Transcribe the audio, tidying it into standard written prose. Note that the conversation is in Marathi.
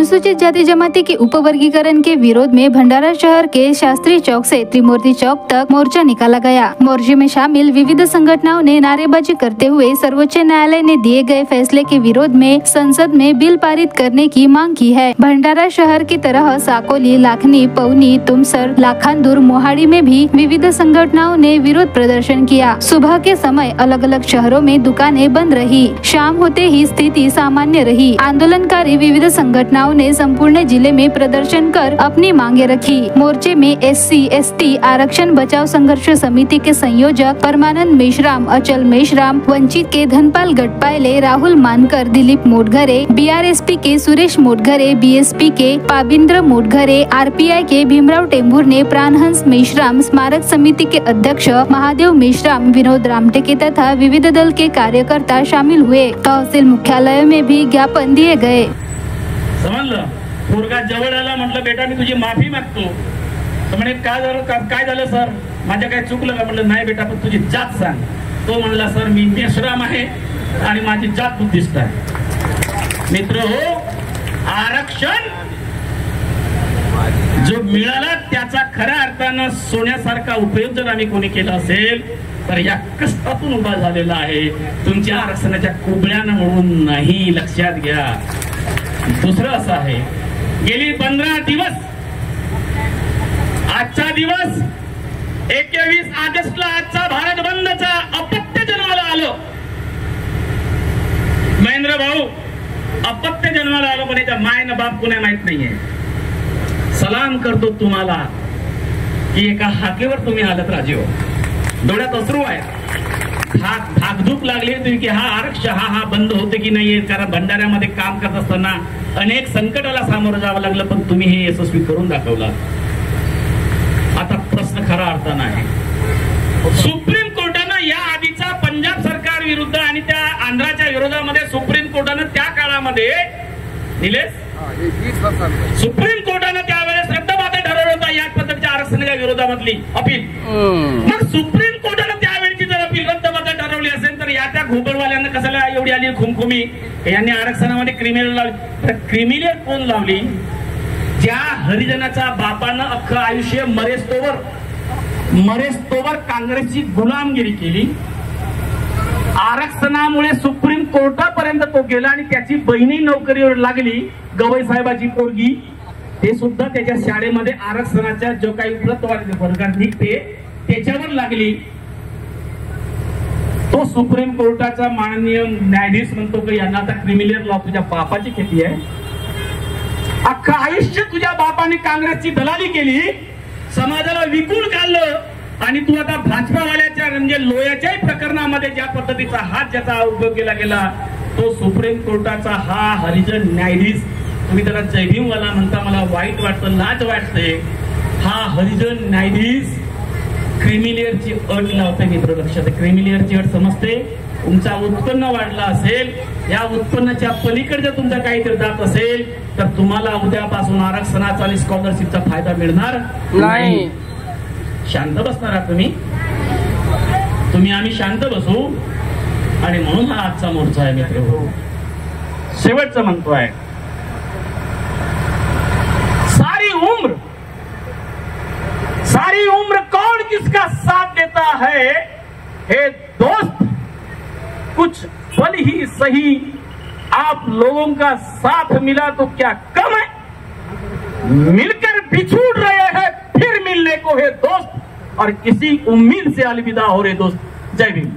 अनुसूचित जाति जमाती के उपवर्गीकरण के विरोध में भंडारा शहर के शास्त्री चौक से त्रिमूर्ति चौक तक मोर्चा निकाला गया। मोर्चे में शामिल विविध संगठनों ने नारेबाजी करते हुए सर्वोच्च न्यायालय ने दिए गए फैसले के विरोध में संसद में बिल पारित करने की मांग की है। भंडारा शहर की तरह साकोली, लाखनी, पवनी, तुमसर, लाखांदूर, मोहाड़ी में भी विविध संगठनों ने विरोध प्रदर्शन किया। सुबह के समय अलग अलग शहरों में दुकानें बंद रही। शाम होते ही स्थिति सामान्य रही। आंदोलनकारी विविध संगठनों ने संपूर्ण जिले में प्रदर्शन कर अपनी मांगे रखी। मोर्चे में SC/ST आरक्षण बचाव संघर्ष समिति के संयोजक परमानंद मेश्राम, अचल मेश्राम, वंचित के धनपाल गटपायले, राहुल मानकर, दिलीप मोटघरे, BRSP के सुरेश मोटघरे, BSP के पाबिंद्र मोटघरे, RPI के भीमराव टेंभूर ने प्राणहंस मेश्राम, स्मारक समिति के अध्यक्ष महादेव मेश्राम, विनोद रामटेके तथा विविध दल के कार्यकर्ता शामिल हुए। तहसील मुख्यालय में भी ज्ञापन दिए गए। समजलं, पोरगा जवळ आला, म्हटलं बेटा मी तुझी माफी मागतो। तो म्हणे काय झालं सर, माझ्या काय चुकलं का? म्हटलं नाही बेटा, पण तुझी जात सांग। तो म्हणला सर मी मेश्राम आहे आणि माझी जात बुद्धिस्ट आहे। मित्र हो, आरक्षण जो मिळाला त्याचा खऱ्या अर्थानं सोन्यासारखा उपयोग जर आम्ही कोणी केला असेल तर या कष्टातून उभा झालेला आहे, तुमच्या आरक्षणाच्या कुबळ्यानं म्हणून नाही, लक्षात घ्या। दुसरं असं आहे, गेली 15 दिवस, आजचा दिवस 21 ऑगस्टला आजचा भारत बंदचा अपत्य जन्माला आलं। महेंद्र भाऊ, अपत्य जन्माला आलं, पण याच्या मायनं बाप कोणा माहित नाहीये। सलाम करतो तुम्हाला की एका हाकेवर तुम्ही आलात राजे हो। डोळ्यात अश्रू आहे, धाकधूक लागली तुम्ही की हा आरक्षण हा बंद होते की नाहीये, कारण भंडाऱ्यामध्ये काम करत असताना अनेक संकटाला सामोरं जावं लागलं, पण तुम्ही हे यशस्वी करून दाखवला। आता प्रश्न खरा अर्थानं आहे, सुप्रीम कोर्टानं या आधीचा पंजाब सरकार विरुद्ध आणि त्या आंध्राच्या विरोधामध्ये सुप्रीम कोर्टानं त्या काळामध्ये निलेश सुप्रीम कोर्टानं त्यावेळेस रद्दबातल ठरवलं होतं या पद्धतीच्या आरक्षणाच्या विरोधामधली अपील। मग सुप्रीम कोर्टानं त्यावेळची जर अपील रद्दबातल ठरवली असेल तर या त्या घोबडवाल्यांना कशाला एवढी आली खुमखुमी? यांनी आरक्षणामध्ये क्रिमिनल लावली। क्रिमिनल कोण लावली? ज्या हरिजनाचा बापानं अख्खं आयुष्य मरेस्तोवर काँग्रेसची गुलामगिरी केली, आरक्षणामुळे सुप्रीम कोर्टापर्यंत तो गेला आणि त्याची बहिणी नोकरीवर लागली, गवई साहेबाची पोरगी, ते सुद्धा त्याच्या शाळेमध्ये आरक्षणाच्या जो काही उपलब्ध वर्गात निघते त्याच्यावर लागली। तो सुप्रीम कोर्टाचा माननीय न्यायाधीश म्हणतो की यांना आता क्रिमिनल लॉ तुझ्या बापाची खेती आहे, अख्खं आयुष्य तुझ्या बापाने काँग्रेसची दलाली केली, समाजाला विकून काढलं, आणि तू आता भाजपावाल्याच्या म्हणजे लोयाच्याही प्रकरणामध्ये ज्या पद्धतीचा हात ज्याचा उपयोग केला गेला, तो सुप्रीम कोर्टाचा हा हरिजन न्यायाधीश, तुम्ही त्याला जयभीमवाला म्हणता, मला वाईट वाटतं, लाज वाटते, हा हरिजन न्यायाधीश क्रिमिलियरची अट लावते। मित्र लक्षात, क्रिमिलियरची अट समजते, तुमचा उत्पन्न वाढला असेल, या उत्पन्नाच्या पलीकडे जर तुमचा काहीतरी जात असेल तर तुम्हाला उद्यापासून आरक्षणाचा आणि स्कॉलरशिपचा फायदा मिळणार नाही। शांत बसणार आहात तुम्ही आम्ही शांत बसू, आणि म्हणून हा आजचा मोर्चा आहे मित्र हो। शेवटचं म्हणतोय, सारी उम्र कौन किसका साथ देता है, हे दोस्त कुछ पल ही सही, आप लोगों का साथ मिला तो क्या कम है, मिलकर बिछुड़ रहे हैं फिर मिलने को है दोस्त, और किसी उम्मीद से अलविदा हो रहे दोस्त। जय भीम।